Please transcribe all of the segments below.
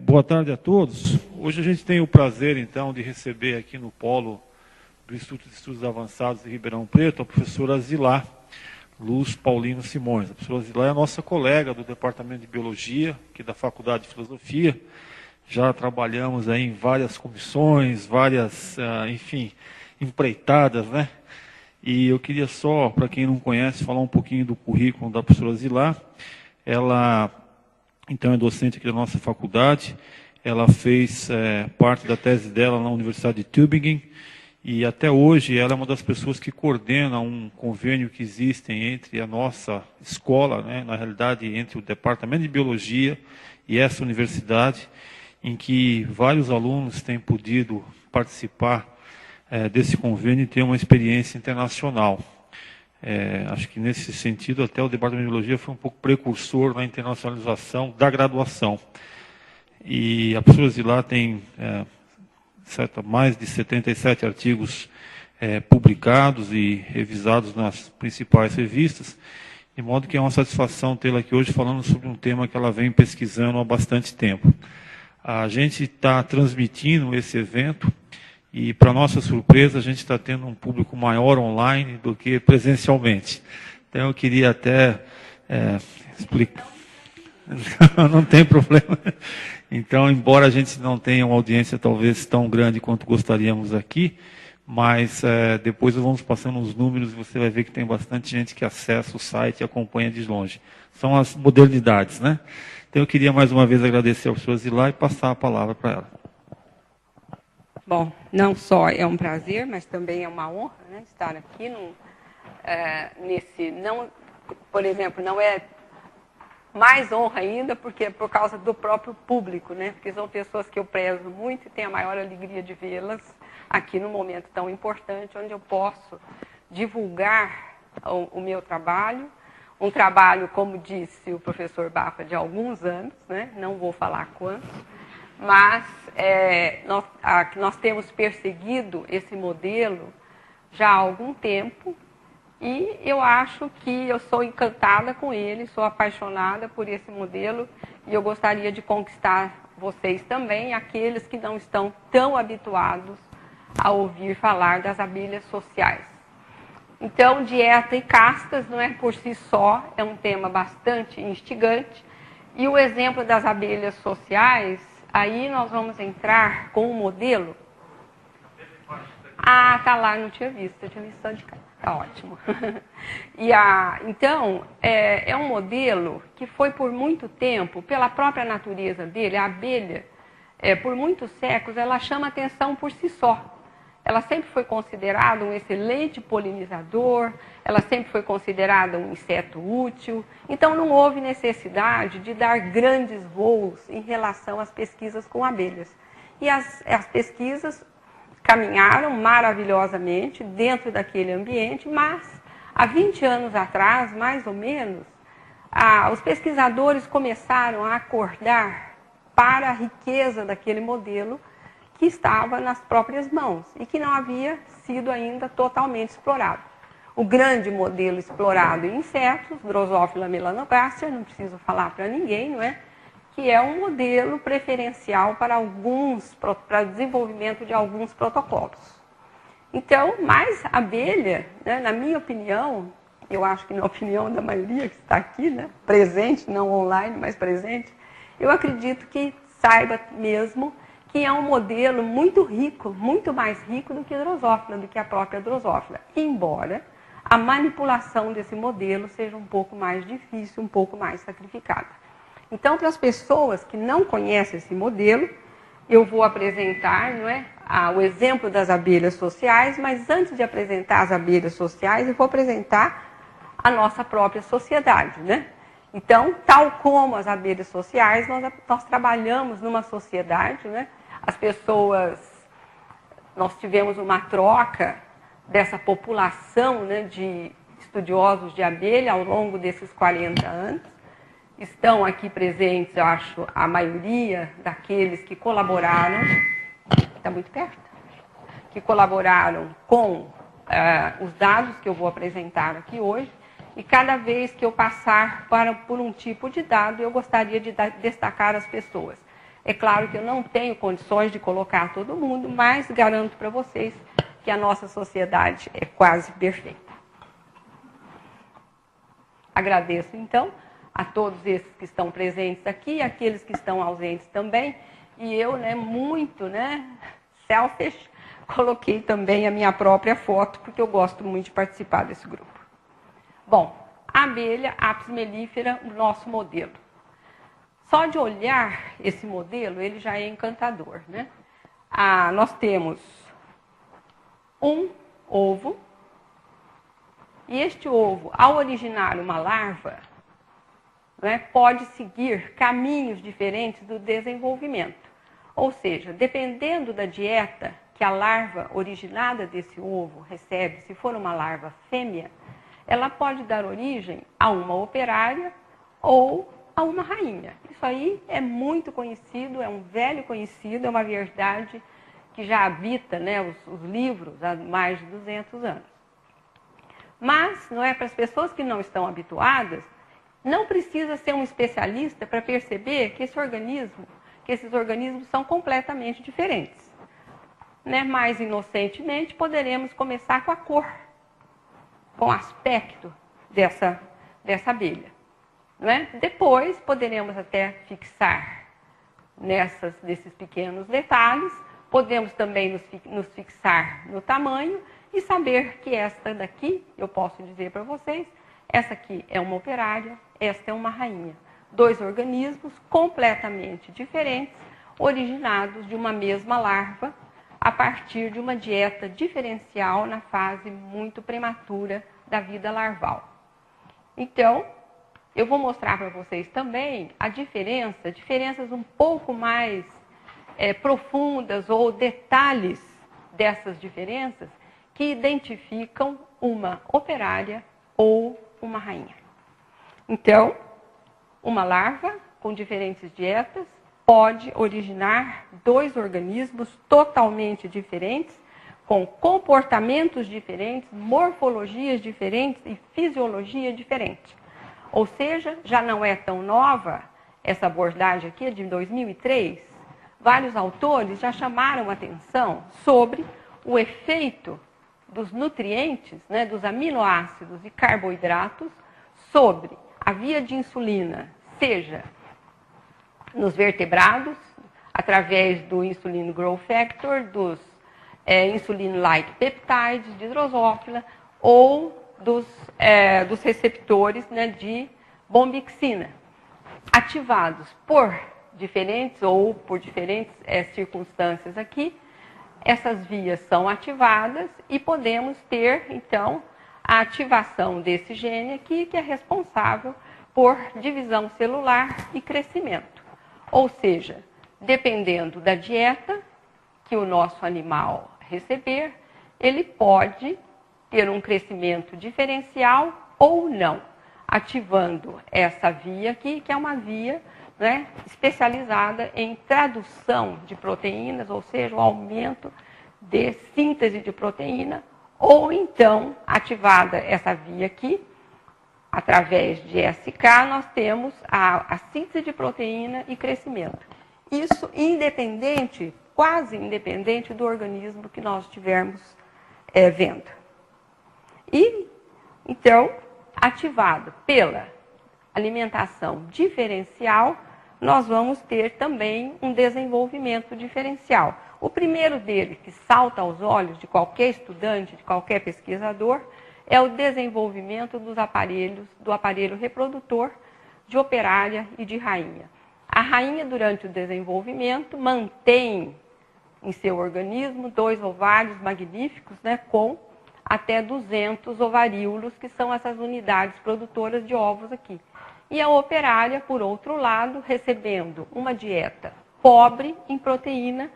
Boa tarde a todos. Hoje a gente tem o prazer, então, de receber aqui no Polo do Instituto de Estudos Avançados de Ribeirão Preto a professora Zilá Luz Paulino Simões. A professora Zilá é a nossa colega do Departamento de Biologia, aqui da Faculdade de Filosofia. Já trabalhamos aí em várias comissões, várias, empreitadas, né? E eu queria só, para quem não conhece, falar um pouquinho do currículo da professora Zilá. Ela, então, é docente aqui da nossa faculdade. Ela fez parte da tese dela na Universidade de Tübingen. E até hoje ela é uma das pessoas que coordena um convênio que existe entre a nossa escola, né, na realidade, entre o Departamento de Biologia e essa universidade, em que vários alunos têm podido participar desse convênio e ter uma experiência internacional. Acho que nesse sentido até o Departamento de Biologia foi um pouco precursor na internacionalização da graduação. E a professora Zilá tem mais de 77 artigos publicados e revisados nas principais revistas, de modo que é uma satisfação tê-la aqui hoje falando sobre um tema que ela vem pesquisando há bastante tempo. A gente está transmitindo esse evento e, para nossa surpresa, a gente está tendo um público maior online do que presencialmente. Então, eu queria até explicar. Não tem problema. Então, embora a gente não tenha uma audiência talvez tão grande quanto gostaríamos aqui, mas depois vamos passando os números e você vai ver que tem bastante gente que acessa o site e acompanha de longe. São as modernidades, né? Então, eu queria mais uma vez agradecer ao professor Zilá e passar a palavra para ela. Bom, não só é um prazer, mas também é uma honra, né, estar aqui por exemplo, não é mais honra ainda, porque é por causa do próprio público, né? Porque são pessoas que eu prezo muito e tenho a maior alegria de vê-las aqui num momento tão importante, onde eu posso divulgar o meu trabalho, um trabalho, como disse o professor Bafa, de alguns anos, né? Não vou falar quantos, mas nós temos perseguido esse modelo já há algum tempo, e eu acho que eu sou encantada com ele, sou apaixonada por esse modelo, e eu gostaria de conquistar vocês também, aqueles que não estão tão habituados a ouvir falar das abelhas sociais. Então, dieta e castas, não é por si só, é um tema bastante instigante, e o exemplo das abelhas sociais, aí nós vamos entrar com um modelo. Ah, tá lá, não tinha visto, eu tinha visto só de cá. Tá ótimo. Então, é um modelo que foi por muito tempo, pela própria natureza dele, a abelha, por muitos séculos, ela chama atenção por si só. Ela sempre foi considerada um excelente polinizador, ela sempre foi considerada um inseto útil. Então, não houve necessidade de dar grandes voos em relação às pesquisas com abelhas. E as pesquisas caminharam maravilhosamente dentro daquele ambiente, mas há 20 anos atrás, mais ou menos, os pesquisadores começaram a acordar para a riqueza daquele modelo que estava nas próprias mãos e que não havia sido ainda totalmente explorado. O grande modelo explorado em insetos, Drosophila melanogaster, não preciso falar para ninguém, não é? Que é um modelo preferencial para o desenvolvimento de alguns protocolos. Então, mais abelha, né, na minha opinião, eu acho que na opinião da maioria que está aqui, né, presente, não online, mas presente, eu acredito que saiba mesmo que é um modelo muito rico, muito mais rico do que a Drosophila, do que a própria Drosophila, embora a manipulação desse modelo seja um pouco mais difícil, um pouco mais sacrificada. Então, para as pessoas que não conhecem esse modelo, eu vou apresentar, não é, o exemplo das abelhas sociais, mas antes de apresentar as abelhas sociais, eu vou apresentar a nossa própria sociedade, né? Então, tal como as abelhas sociais, nós trabalhamos numa sociedade, né? As pessoas, nós tivemos uma troca dessa população, né, de estudiosos de abelha ao longo desses 40 anos. Estão aqui presentes, eu acho, a maioria daqueles que colaboraram, está muito perto, que colaboraram com os dados que eu vou apresentar aqui hoje, e cada vez que eu passar por um tipo de dado, eu gostaria de destacar as pessoas. É claro que eu não tenho condições de colocar todo mundo, mas garanto para vocês que a nossa sociedade é quase perfeita. Agradeço, então, a todos esses que estão presentes aqui, aqueles que estão ausentes também. E eu, muito, selfish, coloquei também a minha própria foto, porque eu gosto muito de participar desse grupo. Bom, a abelha Apis mellifera, o nosso modelo. Só de olhar esse modelo, ele já é encantador, nós temos um ovo, e este ovo, ao originar uma larva, pode seguir caminhos diferentes do desenvolvimento. Ou seja, dependendo da dieta que a larva originada desse ovo recebe, se for uma larva fêmea, ela pode dar origem a uma operária ou a uma rainha. Isso aí é muito conhecido, é um velho conhecido, é uma verdade que já habita os livros há mais de 200 anos. Mas, para as pessoas que não estão habituadas, não precisa ser um especialista para perceber que esses organismos são completamente diferentes. Mais inocentemente, poderemos começar com a cor, com o aspecto dessa abelha. Depois, poderemos até fixar nesses pequenos detalhes, podemos também nos fixar no tamanho e saber que esta daqui, eu posso dizer para vocês, essa aqui é uma operária, esta é uma rainha. 2 organismos completamente diferentes, originados de uma mesma larva, a partir de uma dieta diferencial na fase muito prematura da vida larval. Então, eu vou mostrar para vocês também diferenças um pouco mais profundas ou detalhes dessas diferenças que identificam uma operária ou uma rainha. Então, uma larva com diferentes dietas pode originar 2 organismos totalmente diferentes, com comportamentos diferentes, morfologias diferentes e fisiologia diferente. Ou seja, já não é tão nova essa abordagem aqui, de 2003. Vários autores já chamaram a atenção sobre o efeito dos nutrientes, dos aminoácidos e carboidratos sobre a via de insulina, seja nos vertebrados, através do insulin growth factor, dos insulin-like peptides de drosófila ou dos receptores de bombixina, ativados por diferentes circunstâncias aqui. Essas vias são ativadas e podemos ter, então, a ativação desse gene aqui, que é responsável por divisão celular e crescimento. Ou seja, dependendo da dieta que o nosso animal receber, ele pode ter um crescimento diferencial ou não, ativando essa via aqui, que é uma via especializada em tradução de proteínas, ou seja, o aumento de síntese de proteína, ou então, ativada essa via aqui, através de SK, nós temos a síntese de proteína e crescimento. Isso independente, quase independente do organismo que nós estivermos vendo. E, então, ativado pela alimentação diferencial, nós vamos ter também um desenvolvimento diferencial. O primeiro dele, que salta aos olhos de qualquer estudante, de qualquer pesquisador, é o desenvolvimento do aparelho reprodutor de operária e de rainha. A rainha, durante o desenvolvimento, mantém em seu organismo 2 ovários magníficos, com até 200 ovaríolos, que são essas unidades produtoras de ovos aqui. E a operária, por outro lado, recebendo uma dieta pobre em proteína,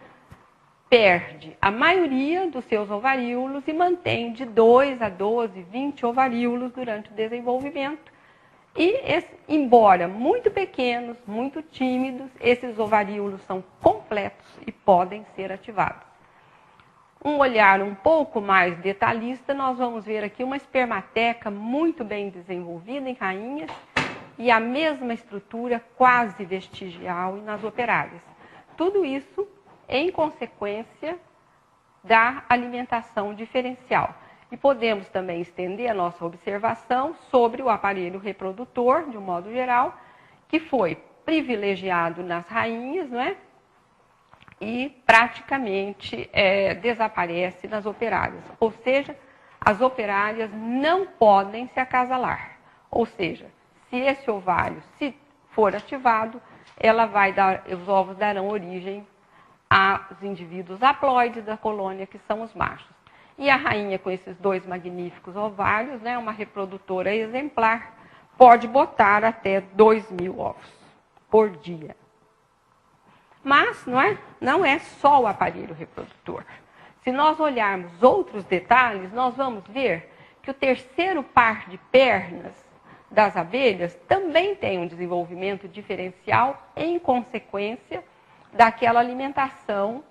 perde a maioria dos seus ovaríolos e mantém de 2 a 12, 20 ovaríolos durante o desenvolvimento. E, embora muito pequenos, muito tímidos, esses ovaríolos são completos e podem ser ativados. Um olhar um pouco mais detalhista, nós vamos ver aqui uma espermateca muito bem desenvolvida em rainhas e a mesma estrutura quase vestigial nas operárias. tudo isso em consequência da alimentação diferencial. E podemos também estender a nossa observação sobre o aparelho reprodutor, de um modo geral, que foi privilegiado nas rainhas, não é? E praticamente desaparece nas operárias. Ou seja, as operárias não podem se acasalar. Ou seja, se esse ovário se for ativado, os ovos darão origem aos indivíduos haploides da colônia, que são os machos. E a rainha, com esses 2 magníficos ovários, né, uma reprodutora exemplar, pode botar até 2.000 ovos por dia. Mas não é só o aparelho reprodutor. Se nós olharmos outros detalhes, nós vamos ver que o terceiro par de pernas das abelhas também tem um desenvolvimento diferencial em consequência daquela alimentação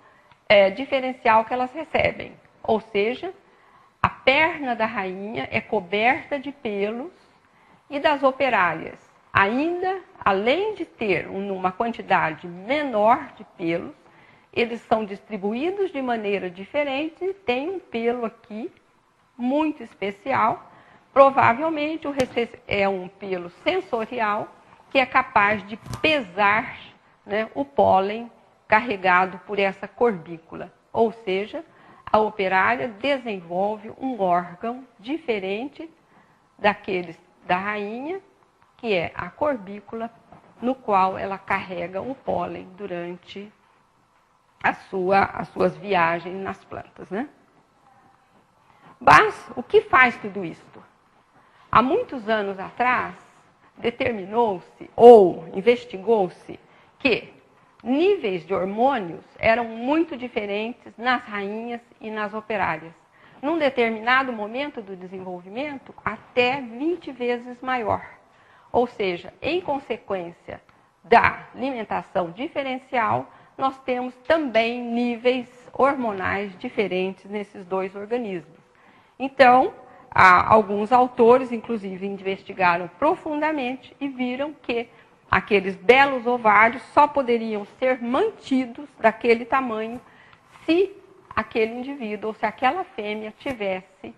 diferencial que elas recebem. Ou seja, a perna da rainha é coberta de pelos e das operárias, ainda, além de ter uma quantidade menor de pelos, eles são distribuídos de maneira diferente e tem um pelo aqui muito especial. Provavelmente é um pelo sensorial que é capaz de pesar, né, o pólen carregado por essa corbícula. Ou seja, a operária desenvolve um órgão diferente daqueles da rainha, que é a corbícula, no qual ela carrega o pólen durante as suas viagens nas plantas, né? Mas o que faz tudo isto? Há muitos anos atrás, determinou-se ou investigou-se que níveis de hormônios eram muito diferentes nas rainhas e nas operárias. Num determinado momento do desenvolvimento, até 20 vezes maior. Ou seja, em consequência da alimentação diferencial, nós temos também níveis hormonais diferentes nesses 2 organismos. Então, alguns autores, inclusive, investigaram profundamente e viram que aqueles belos ovários só poderiam ser mantidos daquele tamanho se aquele indivíduo ou se aquela fêmea tivesse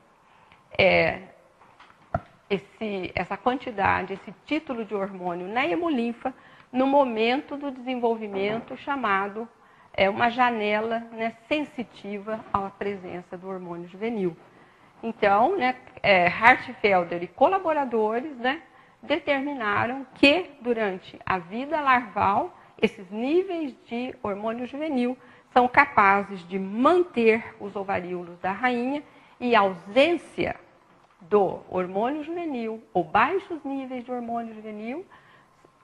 essa quantidade, esse título de hormônio na hemolinfa no momento do desenvolvimento chamado uma janela, né, sensitiva à presença do hormônio juvenil. Então, né, Hartfelder e colaboradores, né, determinaram que, durante a vida larval, esses níveis de hormônio juvenil são capazes de manter os ovaríolos da rainha e a ausência do hormônio juvenil ou baixos níveis de hormônio juvenil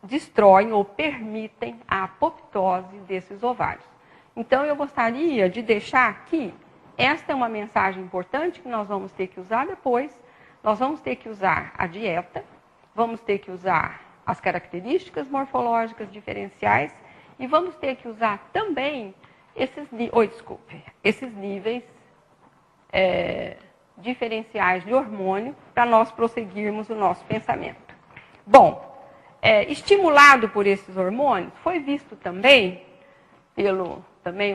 destroem ou permitem a apoptose desses ovários. Então, eu gostaria de deixar aqui, esta é uma mensagem importante que nós vamos ter que usar depois. Nós vamos ter que usar a dieta, vamos ter que usar as características morfológicas diferenciais e vamos ter que usar também esses níveis diferenciais de hormônio para nós prosseguirmos o nosso pensamento. Bom, estimulado por esses hormônios, foi visto também pelo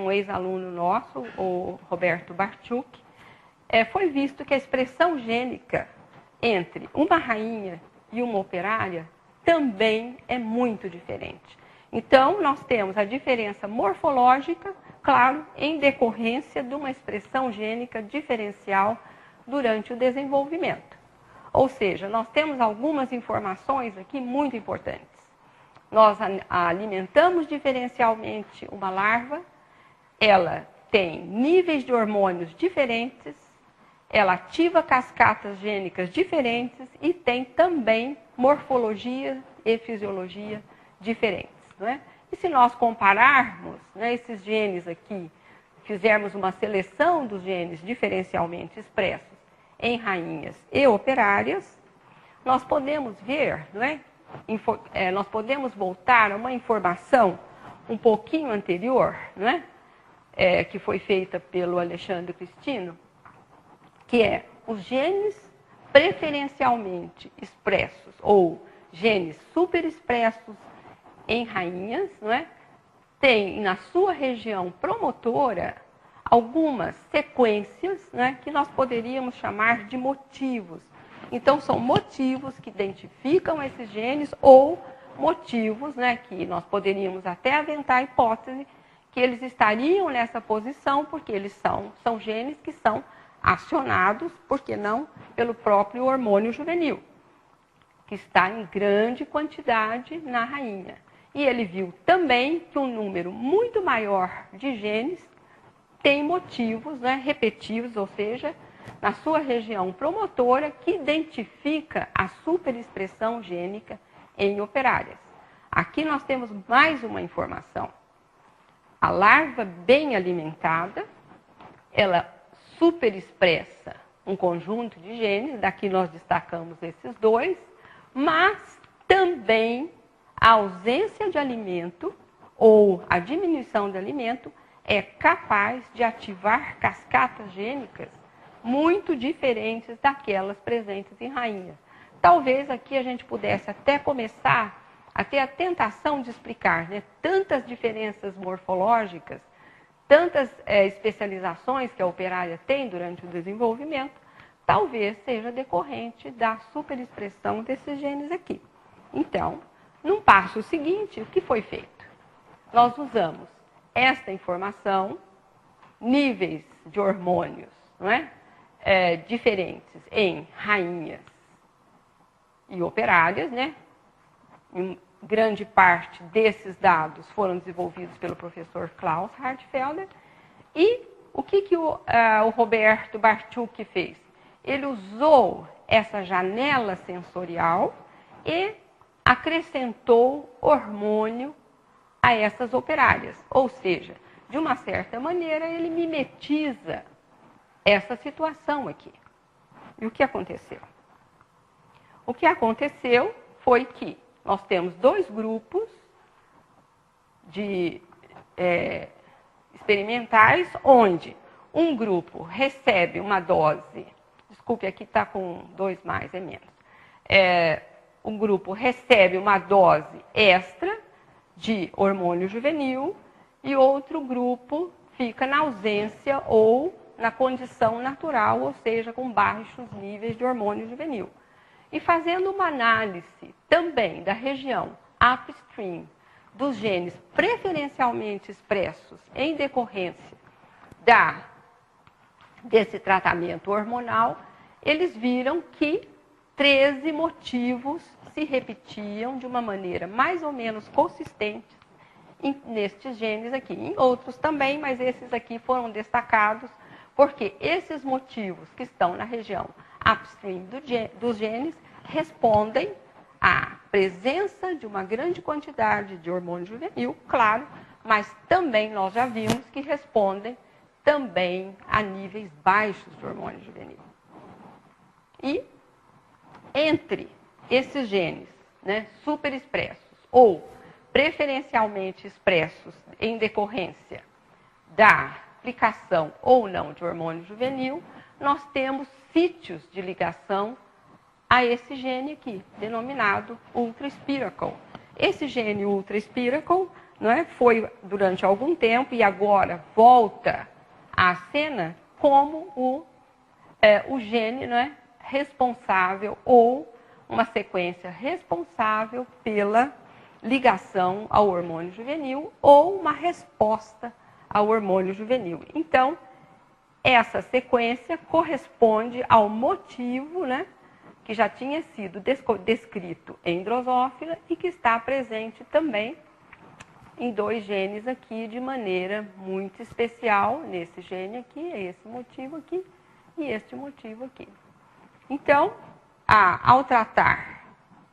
um ex-aluno nosso, o Roberto Bartschuk, foi visto que a expressão gênica entre uma rainha e uma operária também é muito diferente. Então, nós temos a diferença morfológica, claro, em decorrência de uma expressão gênica diferencial durante o desenvolvimento. Ou seja, nós temos algumas informações aqui muito importantes. Nós alimentamos diferencialmente uma larva, ela tem níveis de hormônios diferentes, ela ativa cascatas gênicas diferentes e tem também morfologia e fisiologia diferentes. Não é? E se nós compararmos, né, esses genes aqui, fizermos uma seleção dos genes diferencialmente expressos em rainhas e operárias, nós podemos ver, não é? Nós podemos voltar a uma informação um pouquinho anterior, não é? Que foi feita pelo Alexandre Cristino, que é os genes preferencialmente expressos ou genes superexpressos em rainhas, não é? tem na sua região promotora algumas sequências, né, que nós poderíamos chamar de motivos. Então, são motivos que identificam esses genes ou motivos, né, que nós poderíamos até aventar a hipótese que eles estariam nessa posição porque eles são genes que são acionados, por que não, pelo próprio hormônio juvenil, que está em grande quantidade na rainha. E ele viu também que um número muito maior de genes tem motivos, né, repetitivos, ou seja, na sua região promotora, que identifica a superexpressão gênica em operárias. Aqui nós temos mais uma informação. A larva bem alimentada, ela superexpressa um conjunto de genes, daqui nós destacamos esses dois, mas também a ausência de alimento ou a diminuição de alimento é capaz de ativar cascatas gênicas muito diferentes daquelas presentes em rainha. Talvez aqui a gente pudesse até começar a ter a tentação de explicar, né, tantas diferenças morfológicas, tantas especializações que a operária tem durante o desenvolvimento, talvez seja decorrente da superexpressão desses genes aqui. Então, num passo seguinte, o que foi feito? Nós usamos esta informação, níveis de hormônios, não é? Diferentes em rainhas e operárias, né? Em grande parte desses dados foram desenvolvidos pelo professor Klaus Hartfelder. E o que o Roberto Bartschuk fez? Ele usou essa janela sensorial e acrescentou hormônio a essas operárias. Ou seja, de uma certa maneira, ele mimetiza essa situação aqui. E o que aconteceu? O que aconteceu foi que nós temos dois grupos de experimentais, onde um grupo recebe uma dose, desculpe, aqui está com 2 mais, é menos. Um grupo recebe uma dose extra de hormônio juvenil e outro grupo fica na ausência ou na condição natural, ou seja, com baixos níveis de hormônio juvenil. E fazendo uma análise também da região upstream dos genes preferencialmente expressos em decorrência desse tratamento hormonal, eles viram que 13 motivos se repetiam de uma maneira mais ou menos consistente nestes genes aqui. Em outros também, mas esses aqui foram destacados porque esses motivos que estão na região upstream dos genes respondem à presença de uma grande quantidade de hormônio juvenil, claro, mas também nós já vimos que respondem também a níveis baixos de hormônio juvenil. E entre esses genes, né, superexpressos ou preferencialmente expressos em decorrência da aplicação ou não de hormônio juvenil, nós temos sítios de ligação a esse gene aqui, denominado ultraspiracle. Esse gene ultraspiracle, né, foi durante algum tempo e agora volta à cena como o gene, né, responsável ou uma sequência responsável pela ligação ao hormônio juvenil ou uma resposta ao hormônio juvenil. Então, essa sequência corresponde ao motivo, né, que já tinha sido descrito em Drosophila e que está presente também em 2 genes aqui de maneira muito especial, nesse gene aqui, esse motivo aqui e este motivo aqui. Então, ao tratar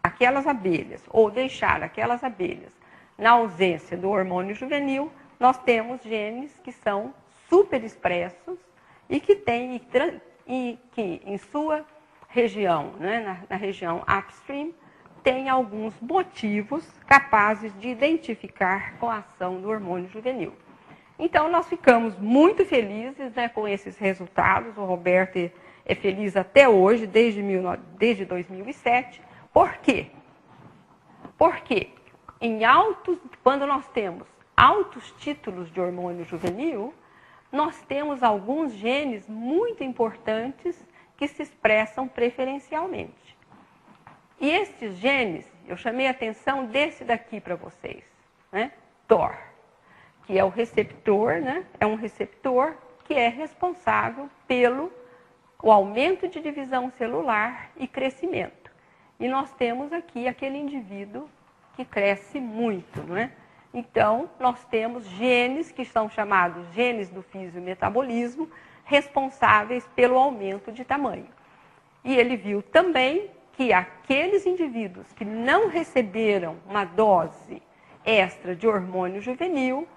aquelas abelhas ou deixar aquelas abelhas na ausência do hormônio juvenil, nós temos genes que são superexpressos e que em sua região, né, na região upstream, tem alguns motivos capazes de identificar com a ação do hormônio juvenil. Então, nós ficamos muito felizes, né, com esses resultados. O Roberto é feliz até hoje, desde 2007. Por quê? Porque quando nós temos altos títulos de hormônio juvenil, nós temos alguns genes muito importantes que se expressam preferencialmente. E estes genes, eu chamei a atenção desse daqui para vocês, né? TOR, que é o receptor, né? É um receptor que é responsável pelo aumento de divisão celular e crescimento. E nós temos aqui aquele indivíduo que cresce muito, não é? Então, nós temos genes que são chamados genes do fisiometabolismo, responsáveis pelo aumento de tamanho. E ele viu também que aqueles indivíduos que não receberam uma dose extra de hormônio juvenil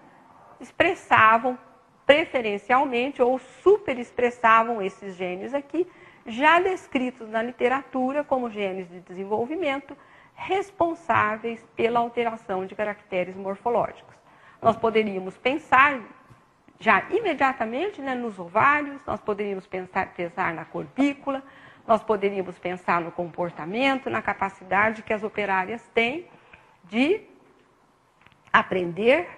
expressavam preferencialmente ou superexpressavam esses genes aqui, já descritos na literatura como genes de desenvolvimento, responsáveis pela alteração de caracteres morfológicos. Nós poderíamos pensar já imediatamente, né, nos ovários, nós poderíamos pensar na corbícula, nós poderíamos pensar no comportamento, na capacidade que as operárias têm de aprender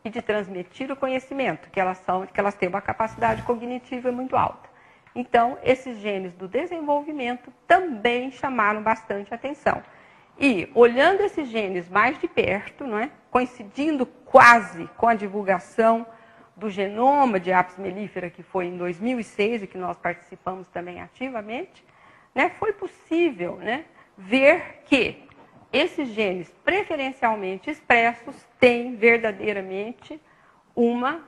e de transmitir o conhecimento, que elas têm uma capacidade cognitiva muito alta. Então, esses genes do desenvolvimento também chamaram bastante atenção. E, olhando esses genes mais de perto, não é? Coincidindo quase com a divulgação do genoma de Apis mellifera, que foi em 2006 e que nós participamos também ativamente, né? Foi possível, né, ver que esses genes preferencialmente expressos têm verdadeiramente uma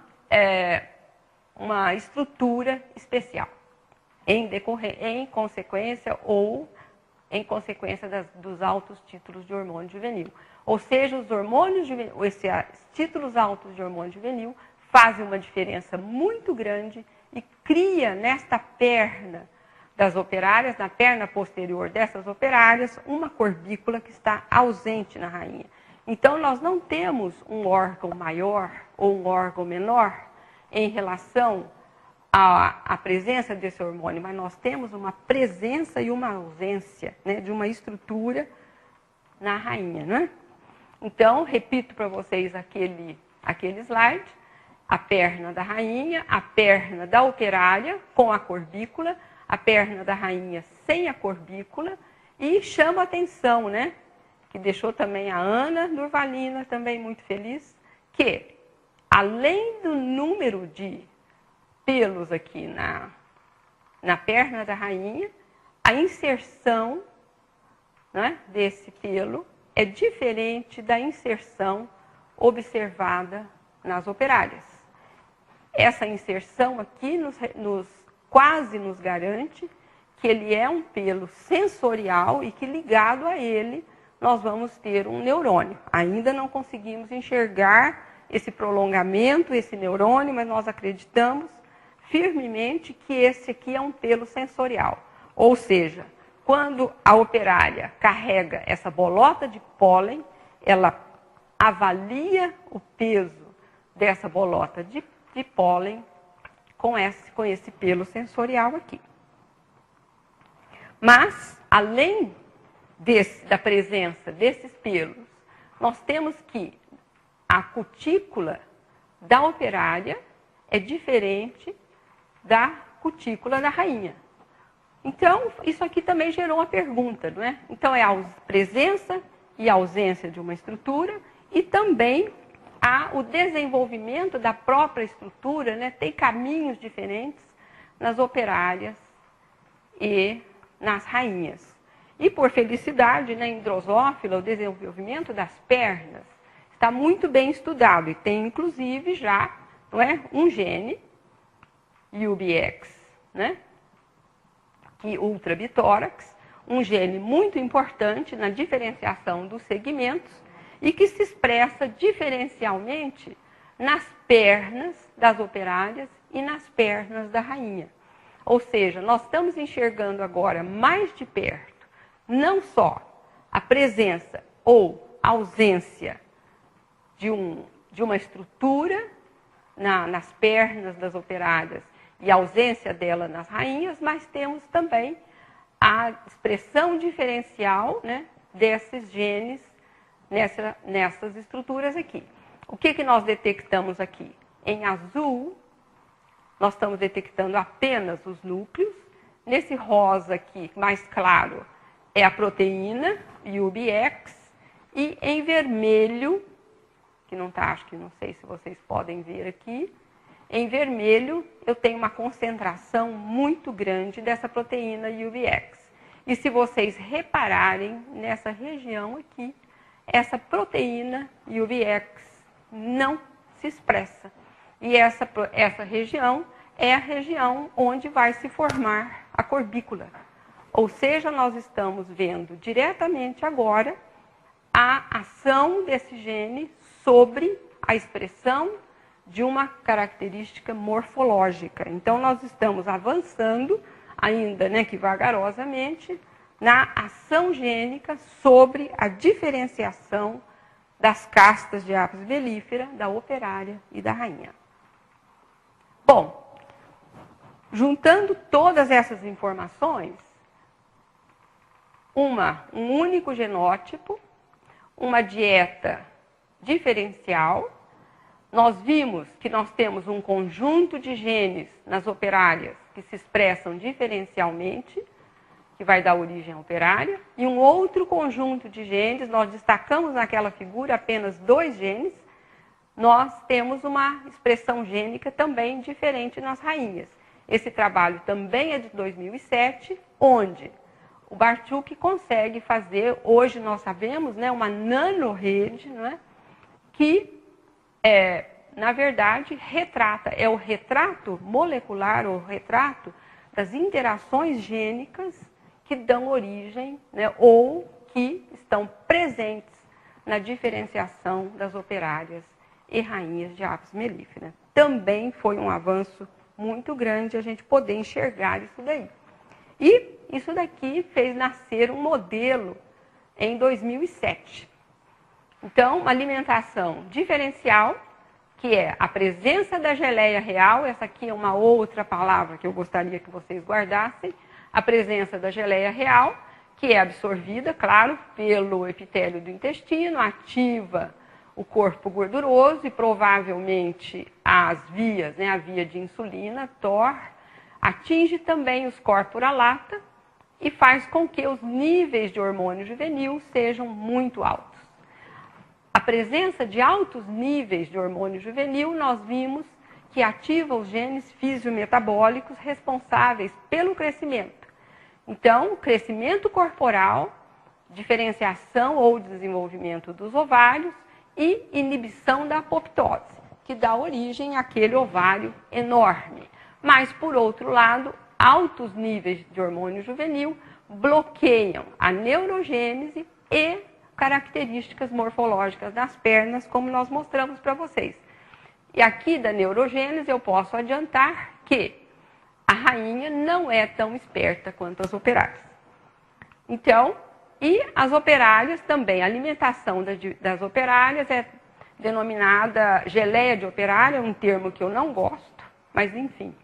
estrutura especial, em consequência dos altos títulos de hormônio juvenil. Ou seja, os hormônios juvenil, esses títulos altos de hormônio juvenil fazem uma diferença muito grande e cria nesta perna das operárias, na perna posterior dessas operárias, uma corbícula que está ausente na rainha. Então, nós não temos um órgão maior ou um órgão menor em relação à presença desse hormônio, mas nós temos uma presença e uma ausência, né, de uma estrutura na rainha, né? Então, repito para vocês aquele slide, a perna da rainha, a perna da operária com a corbícula, a perna da rainha sem a corbícula, e chama a atenção, né, que deixou também a Ana Durvalina também muito feliz, que além do número de pelos aqui na perna da rainha, a inserção, né, desse pelo é diferente da inserção observada nas operárias. Essa inserção aqui quase nos garante que ele é um pelo sensorial e que ligado a ele nós vamos ter um neurônio. Ainda não conseguimos enxergar esse prolongamento, esse neurônio, mas nós acreditamos firmemente que esse aqui é um pelo sensorial. Ou seja, quando a operária carrega essa bolota de pólen, ela avalia o peso dessa bolota de pólen com esse pelo sensorial aqui. Mas, além da presença desses pelos, nós temos que a cutícula da operária é diferente da cutícula da rainha. Então, isso aqui também gerou uma pergunta, não é? Então, é a presença e ausência de uma estrutura e também o desenvolvimento da própria estrutura, né? Tem caminhos diferentes nas operárias e nas rainhas. E, por felicidade, na Drosófila, o desenvolvimento das pernas está muito bem estudado e tem, inclusive, já, não é, um gene, UBX, né, que ultrabitórax, um gene muito importante na diferenciação dos segmentos e que se expressa diferencialmente nas pernas das operárias e nas pernas da rainha. Ou seja, nós estamos enxergando agora mais de perto, não só a presença ou ausência de uma estrutura nas pernas das operárias e a ausência dela nas rainhas, mas temos também a expressão diferencial, né, desses genes nessas estruturas aqui. O que nós detectamos aqui? Em azul, nós estamos detectando apenas os núcleos. Nesse rosa aqui, mais claro, é a proteína UBX. E em vermelho, que não está, acho que não sei se vocês podem ver aqui, em vermelho eu tenho uma concentração muito grande dessa proteína UBX. E se vocês repararem nessa região aqui, essa proteína UBX não se expressa. E essa região é a região onde vai se formar a corbícula. Ou seja, nós estamos vendo diretamente agora a ação desse gene sobre a expressão de uma característica morfológica. Então, nós estamos avançando, ainda que vagarosamente, na ação gênica sobre a diferenciação das castas de Apis mellifera, da operária e da rainha. Bom, juntando todas essas informações, um único genótipo, uma dieta diferencial, nós vimos que nós temos um conjunto de genes nas operárias que se expressam diferencialmente, que vai dar origem à operária, e um outro conjunto de genes, nós destacamos naquela figura apenas 2 genes, nós temos uma expressão gênica também diferente nas rainhas. Esse trabalho também é de 2007, onde o Bartschuk consegue fazer, hoje nós sabemos, uma nanorede, que, na verdade, retrata, é o retrato molecular, o retrato das interações gênicas que dão origem, ou que estão presentes na diferenciação das operárias e rainhas de Apis mellifera. Também foi um avanço muito grande a gente poder enxergar isso daí. E isso daqui fez nascer um modelo em 2007. Então, uma alimentação diferencial, que é a presença da geleia real, essa aqui é uma outra palavra que eu gostaria que vocês guardassem, a presença da geleia real, que é absorvida, claro, pelo epitélio do intestino, ativa o corpo gorduroso e provavelmente as vias, a via de insulina, TOR, atinge também os corpora lata e faz com que os níveis de hormônio juvenil sejam muito altos. A presença de altos níveis de hormônio juvenil, nós vimos que ativa os genes fisiometabólicos responsáveis pelo crescimento. Então, o crescimento corporal, diferenciação ou desenvolvimento dos ovários e inibição da apoptose, que dá origem àquele ovário enorme. Mas, por outro lado, altos níveis de hormônio juvenil bloqueiam a neurogênese e características morfológicas das pernas, como nós mostramos para vocês. E aqui da neurogênese eu posso adiantar que a rainha não é tão esperta quanto as operárias. Então, e as operárias também, a alimentação das operárias é denominada geleia de operária, um termo que eu não gosto, mas enfim.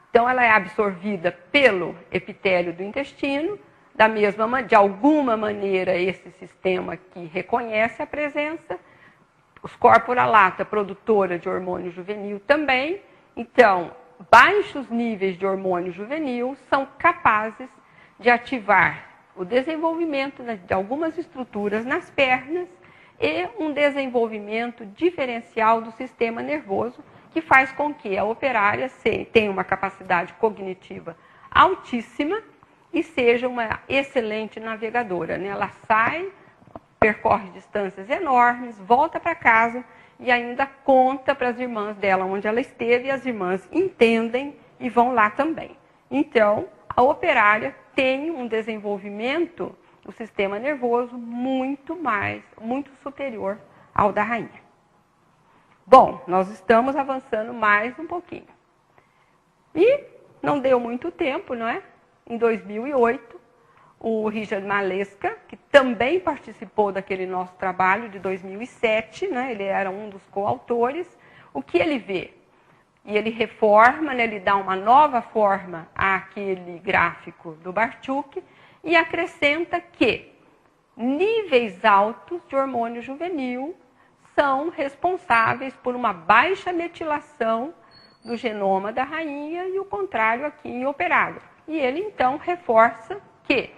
Então, ela é absorvida pelo epitélio do intestino, de alguma maneira esse sistema aqui reconhece a presença, os corpora lata, produtora de hormônio juvenil também. Então, baixos níveis de hormônio juvenil são capazes de ativar o desenvolvimento de algumas estruturas nas pernas e um desenvolvimento diferencial do sistema nervoso, que faz com que a operária tenha uma capacidade cognitiva altíssima e seja uma excelente navegadora. Ela sai, percorre distâncias enormes, volta para casa e ainda conta para as irmãs dela onde ela esteve, e as irmãs entendem e vão lá também. Então, a operária tem um desenvolvimento do sistema nervoso muito superior ao da rainha. Bom, nós estamos avançando mais um pouquinho. E não deu muito tempo, não é? Em 2008, o Richard Maleska, que também participou daquele nosso trabalho de 2007, ele era um dos coautores, o que ele vê? E ele reforma, ele dá uma nova forma àquele gráfico do Bartschuk e acrescenta que níveis altos de hormônio juvenil são responsáveis por uma baixa metilação do genoma da rainha e o contrário aqui em operário. E ele, então, reforça que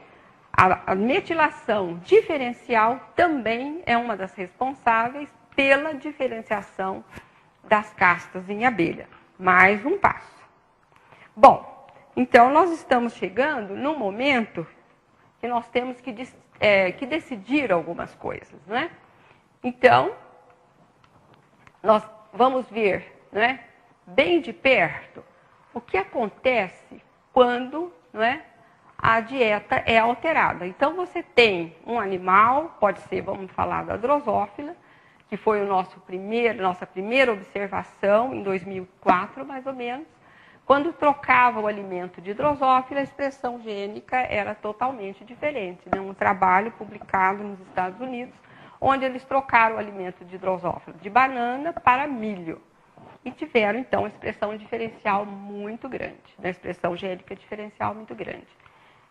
a metilação diferencial também é uma das responsáveis pela diferenciação das castas em abelha. Mais um passo. Bom, então nós estamos chegando num momento que nós temos que decidir algumas coisas, né? Então, nós vamos ver, né, bem de perto o que acontece quando, né, a dieta é alterada. Então, você tem um animal, pode ser, vamos falar da drosófila, que foi nossa primeira observação em 2004, mais ou menos. Quando trocava o alimento de drosófila, a expressão gênica era totalmente diferente. Né? Um trabalho publicado nos Estados Unidos, onde eles trocaram o alimento de drosófila de banana para milho. E tiveram, então, uma expressão diferencial muito grande, uma expressão gênica diferencial muito grande.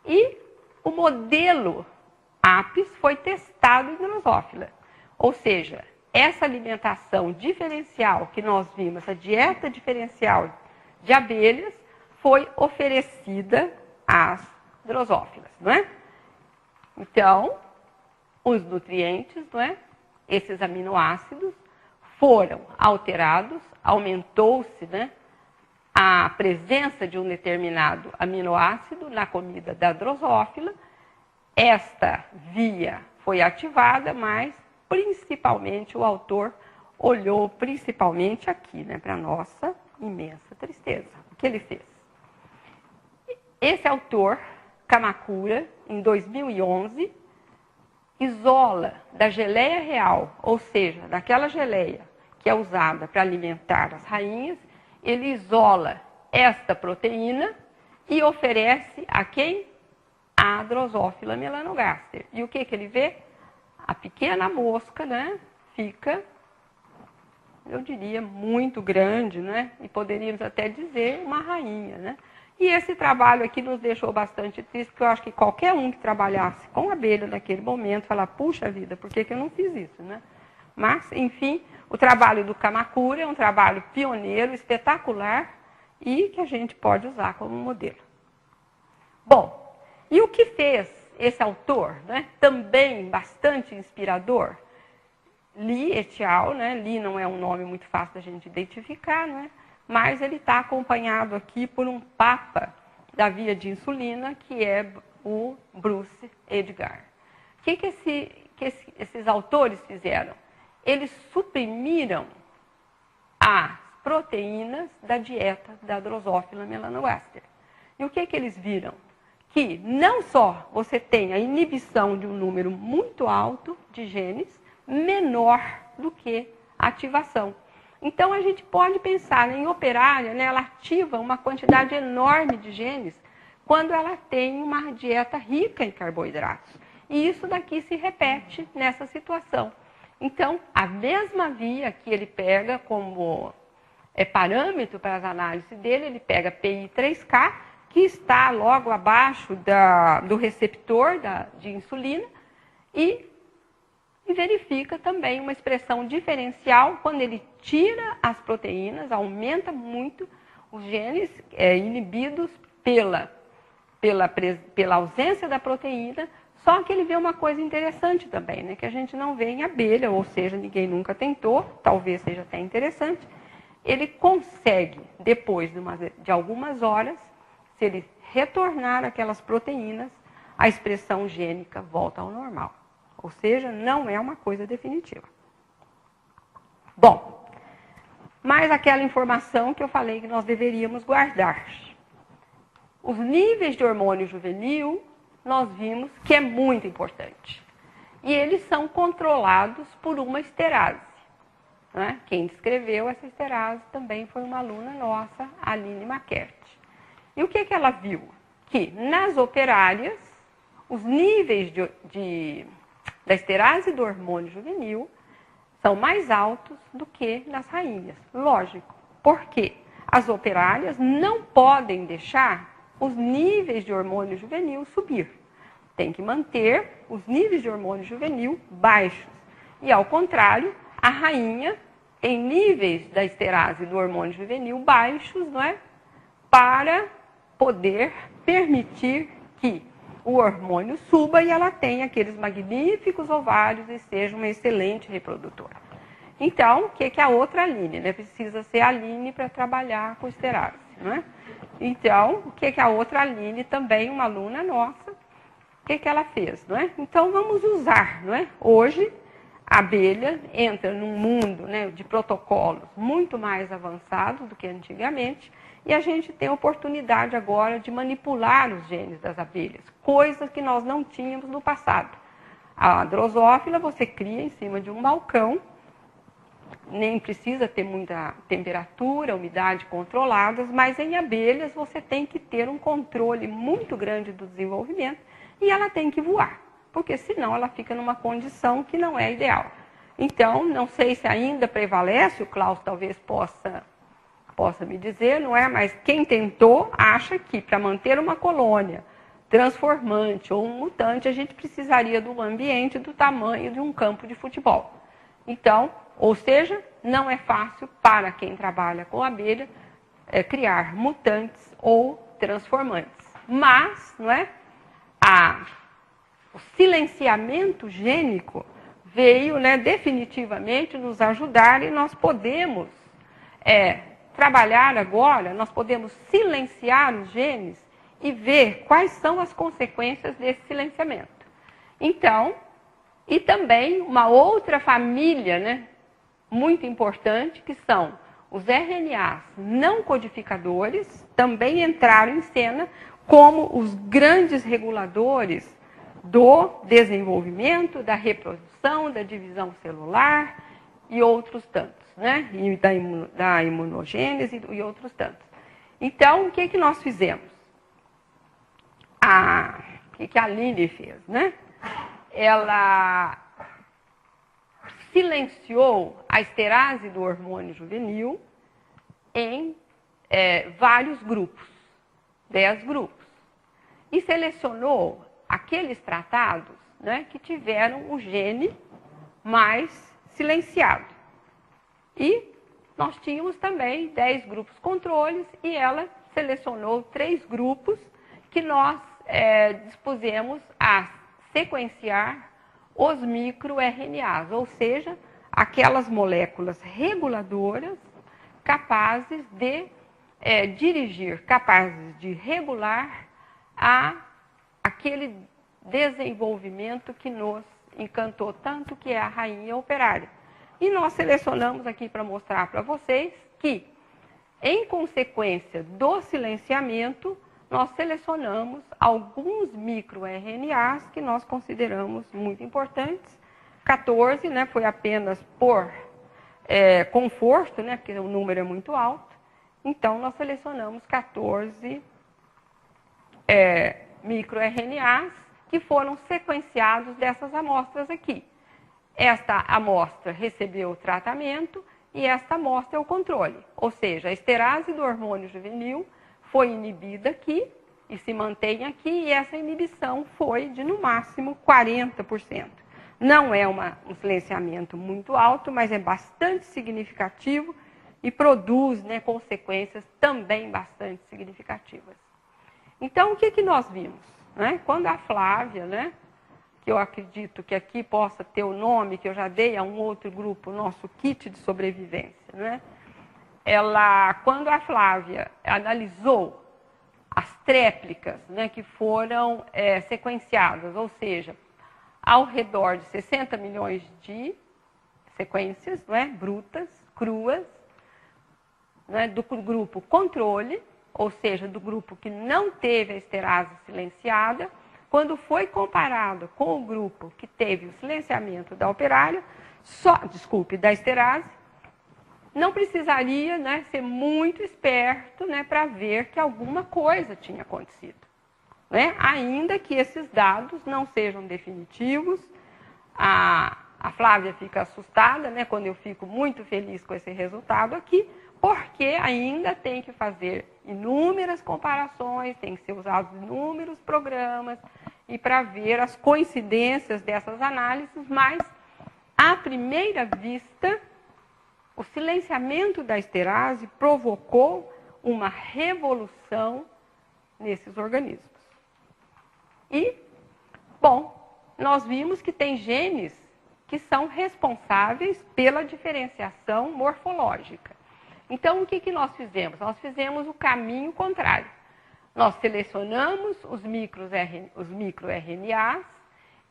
E o modelo APIS foi testado em drosófila. Ou seja, essa alimentação diferencial que nós vimos, essa dieta diferencial de abelhas, foi oferecida às drosófilas, não é? Então, os nutrientes, não é? Esses aminoácidos foram alterados, aumentou-se, né, a presença de um determinado aminoácido na comida da drosófila. Esta via foi ativada, mas principalmente o autor olhou principalmente aqui, né, para a nossa imensa tristeza. O que ele fez? Esse autor, Kamakura, em 2011, isola da geleia real, ou seja, daquela geleia que é usada para alimentar as rainhas, ele isola esta proteína e oferece a quem? A Drosophila melanogaster. E o que ele vê? A pequena mosca, né, fica, eu diria, muito grande, né? E poderíamos até dizer uma rainha, né? E esse trabalho aqui nos deixou bastante triste, porque eu acho que qualquer um que trabalhasse com abelha naquele momento, fala, puxa vida, por que eu não fiz isso, né? Mas, enfim, o trabalho do Kamakura é um trabalho pioneiro, espetacular, e que a gente pode usar como modelo. Bom, e o que fez esse autor, né, também bastante inspirador? Li et al., né? Li não é um nome muito fácil da gente identificar, né? Mas ele está acompanhado aqui por um papa da via de insulina, que é o Bruce Edgar. O que esses autores fizeram? Eles suprimiram as proteínas da dieta da Drosophila melanogaster. E o que eles viram? Que não só você tem a inibição de um número muito alto de genes, menor do que a ativação. Então, a gente pode pensar em operária, né, ela ativa uma quantidade enorme de genes quando ela tem uma dieta rica em carboidratos. E isso daqui se repete nessa situação. Então, a mesma via que ele pega como parâmetro para as análises dele, ele pega PI3K, que está logo abaixo do receptor de insulina, e verifica também uma expressão diferencial quando ele tira as proteínas, aumenta muito os genes inibidos pela ausência da proteína. Só que ele vê uma coisa interessante também, né, que a gente não vê em abelha, ou seja, ninguém nunca tentou, talvez seja até interessante. Ele consegue, depois de algumas horas, se ele retornar aquelas proteínas, a expressão gênica volta ao normal. Ou seja, não é uma coisa definitiva. Bom, mais aquela informação que eu falei que nós deveríamos guardar. Os níveis de hormônio juvenil, nós vimos que é muito importante. E eles são controlados por uma esterase. Né? Quem descreveu essa esterase também foi uma aluna nossa, Aline Maquert. E o que ela viu? Que nas operárias, os níveis da esterase do hormônio juvenil são mais altos do que nas rainhas. Lógico, porque as operárias não podem deixar os níveis de hormônio juvenil subir. tem que manter os níveis de hormônio juvenil baixos. E, ao contrário, a rainha tem níveis da esterase do hormônio juvenil baixos, não é? Para poder permitir que o hormônio suba e ela tenha aqueles magníficos ovários e seja uma excelente reprodutora. Então, o que é a outra Aline? Né? Precisa ser Aline para trabalhar com esterase. Não é? Então, o que é a outra Aline? Também uma aluna nossa. O que ela fez? Não é? Então, vamos usar. Não é? Hoje, a abelha entra num mundo, né, de protocolos muito mais avançados do que antigamente, e a gente tem a oportunidade agora de manipular os genes das abelhas, coisas que nós não tínhamos no passado. A drosófila você cria em cima de um balcão, nem precisa ter muita temperatura, umidade controladas, mas em abelhas você tem que ter um controle muito grande do desenvolvimento e ela tem que voar, porque senão ela fica numa condição que não é ideal. Então, não sei se ainda prevalece, o Klaus talvez possa me dizer, não é? Mas quem tentou acha que para manter uma colônia transformante ou um mutante, a gente precisaria do ambiente do tamanho de um campo de futebol. Então, ou seja, não é fácil para quem trabalha com abelha criar mutantes ou transformantes. Mas, não é? O silenciamento gênico veio, né, definitivamente nos ajudar e nós podemos trabalhar agora, nós podemos silenciar os genes e ver quais são as consequências desse silenciamento. Então, e também uma outra família, né, muito importante, que são os RNAs não codificadores, também entraram em cena como os grandes reguladores do desenvolvimento, da reprodução, da divisão celular e outros tantos, né? E da imunogênese e outros tantos. Então, o que nós fizemos? O que a Aline fez, né? Ela silenciou a esterase do hormônio juvenil em vários grupos, 10 grupos, e selecionou aqueles tratados, né, que tiveram o gene mais silenciado. E nós tínhamos também 10 grupos controles e ela selecionou 3 grupos que nós dispusemos a sequenciar os microRNAs, ou seja, aquelas moléculas reguladoras capazes de dirigir, capazes de regular aquele desenvolvimento que nos encantou tanto, que é a rainha operária. E nós selecionamos aqui para mostrar para vocês que, em consequência do silenciamento, nós selecionamos alguns microRNAs que nós consideramos muito importantes. 14, né, foi apenas por conforto, né, porque o número é muito alto. Então, nós selecionamos 14 microRNAs que foram sequenciados dessas amostras aqui. Esta amostra recebeu o tratamento e esta amostra é o controle. Ou seja, a esterase do hormônio juvenil foi inibida aqui e se mantém aqui, e essa inibição foi de, no máximo, 40%. Não é um silenciamento muito alto, mas é bastante significativo e produz, né, consequências também bastante significativas. Então, o que nós vimos? Né? Quando a Flávia, né, que eu acredito que aqui possa ter o nome que eu já dei a um outro grupo, nosso kit de sobrevivência, né? Quando a Flávia analisou as tréplicas, né, que foram sequenciadas, ou seja, ao redor de 60 milhões de sequências, né, brutas, cruas, né, do grupo controle, ou seja, do grupo que não teve a esterase silenciada, quando foi comparado com o grupo que teve o silenciamento da operária, da esterase, não precisaria, né, ser muito esperto, né, para ver que alguma coisa tinha acontecido. Né? Ainda que esses dados não sejam definitivos, a Flávia fica assustada, né, quando eu fico muito feliz com esse resultado aqui, porque ainda tem que fazer inúmeras comparações, tem que ser usados inúmeros programas, e para ver as coincidências dessas análises, mas, à primeira vista, o silenciamento da esterase provocou uma revolução nesses organismos. E, bom, nós vimos que tem genes que são responsáveis pela diferenciação morfológica. Então, o que nós fizemos? Nós fizemos o caminho contrário. Nós selecionamos os microRNAs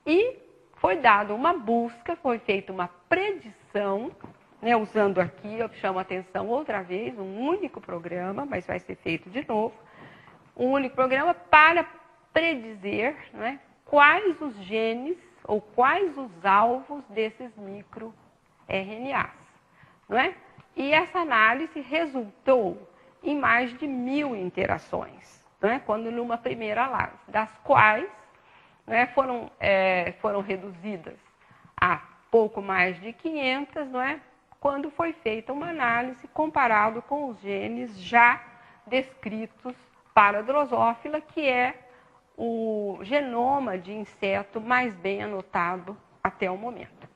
e foi dada uma busca, foi feita uma predição, né, usando aqui, eu chamo a atenção outra vez, um único programa, mas vai ser feito de novo, um único programa para predizer, né, quais os genes ou quais os alvos desses microRNAs, não é? E essa análise resultou em mais de 1000 interações, não é? Quando numa primeira análise, das quais, não é, foram reduzidas a pouco mais de 500, não é? Quando foi feita uma análise comparado com os genes já descritos para a drosófila, que é o genoma de inseto mais bem anotado até o momento.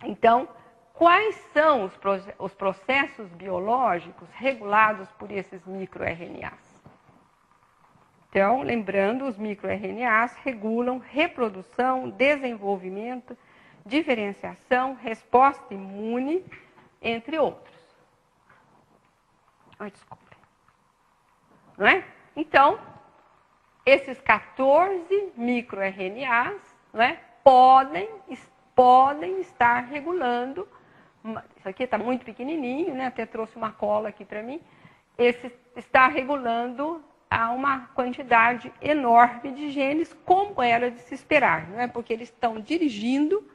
Então, quais são os processos biológicos regulados por esses microRNAs? Então, lembrando, os microRNAs regulam reprodução, desenvolvimento, diferenciação, resposta imune, entre outros. Desculpe. Não é? Então, esses 14 microRNAs, não é, podem estar regulando. Isso aqui está muito pequenininho, né? Até trouxe uma cola aqui para mim. Esse está regulando a uma quantidade enorme de genes, como era de se esperar, não é? Porque eles estão dirigindo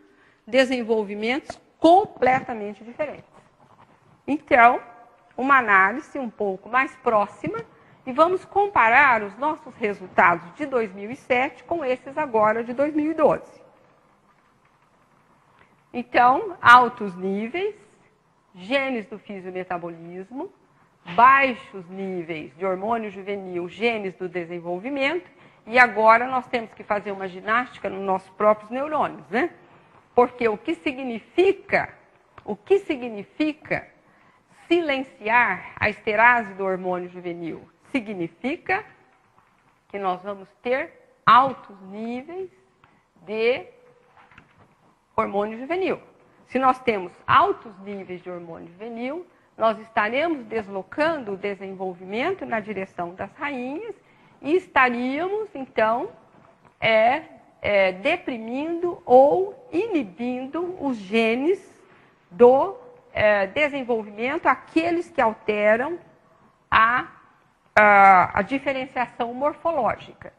desenvolvimentos completamente diferentes. Então, uma análise um pouco mais próxima, e vamos comparar os nossos resultados de 2007 com esses agora de 2012. Então, altos níveis, genes do fisiometabolismo, baixos níveis de hormônio juvenil, genes do desenvolvimento, e agora nós temos que fazer uma ginástica nos nossos próprios neurônios, né? Porque o que significa silenciar a esterase do hormônio juvenil? Significa que nós vamos ter altos níveis de hormônio juvenil. Se nós temos altos níveis de hormônio juvenil, nós estaremos deslocando o desenvolvimento na direção das rainhas e estaríamos, então, deprimindo ou inibindo os genes do desenvolvimento, aqueles que alteram a diferenciação morfológica.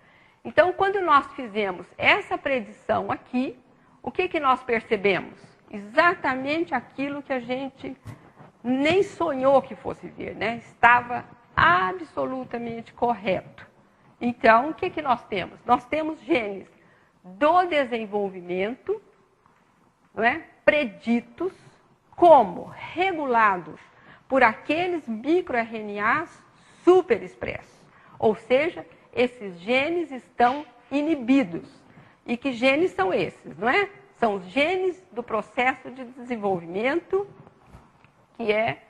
Então, quando nós fizemos essa predição aqui, o que nós percebemos? Exatamente aquilo que a gente nem sonhou que fosse ver, né? Estava absolutamente correto. Então, o que nós temos? Nós temos genes do desenvolvimento, não é? Preditos como regulados por aqueles microRNAs superexpressos. Ou seja, esses genes estão inibidos. E que genes são esses, não é? São os genes do processo de desenvolvimento, que é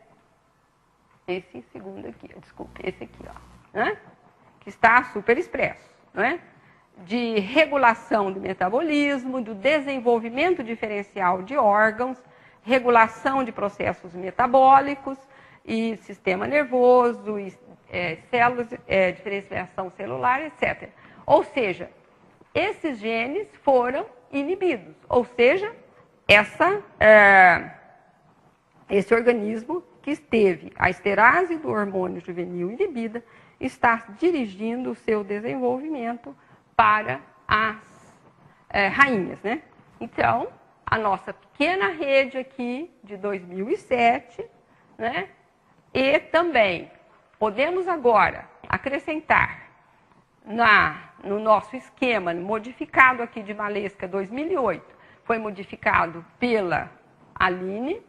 esse segundo aqui, desculpe, esse aqui, ó, né? Que está superexpresso, não é? De regulação do metabolismo, do desenvolvimento diferencial de órgãos, regulação de processos metabólicos e sistema nervoso, e, células, diferenciação celular, etc. Ou seja, esses genes foram inibidos, ou seja, esse organismo que esteve a esterase do hormônio juvenil inibida está dirigindo o seu desenvolvimento para as rainhas, né? Então, a nossa pequena rede aqui de 2007, né? E também podemos agora acrescentar no nosso esquema modificado aqui de Malesca 2008, foi modificado pela Aline,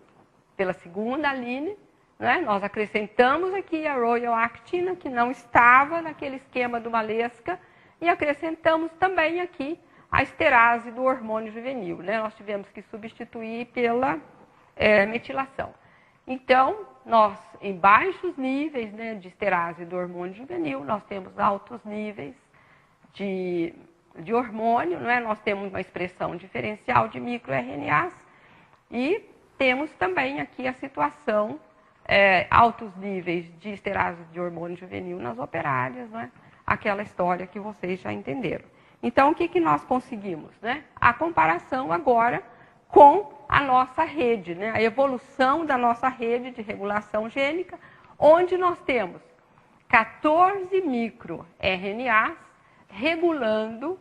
pela segunda Aline, né? Nós acrescentamos aqui a Royal Actina, que não estava naquele esquema do Malesca, e acrescentamos também aqui a esterase do hormônio juvenil, né? Nós tivemos que substituir pela metilação. Então, nós, em baixos níveis, né, de esterase do hormônio juvenil, nós temos altos níveis de hormônio, né? Nós temos uma expressão diferencial de microRNAs e temos também aqui a situação, altos níveis de esterase de hormônio juvenil nas operárias, né? Aquela história que vocês já entenderam. Então, o que nós conseguimos, né? A comparação agora com a nossa rede, né? A evolução da nossa rede de regulação gênica, onde nós temos 14 microRNAs regulando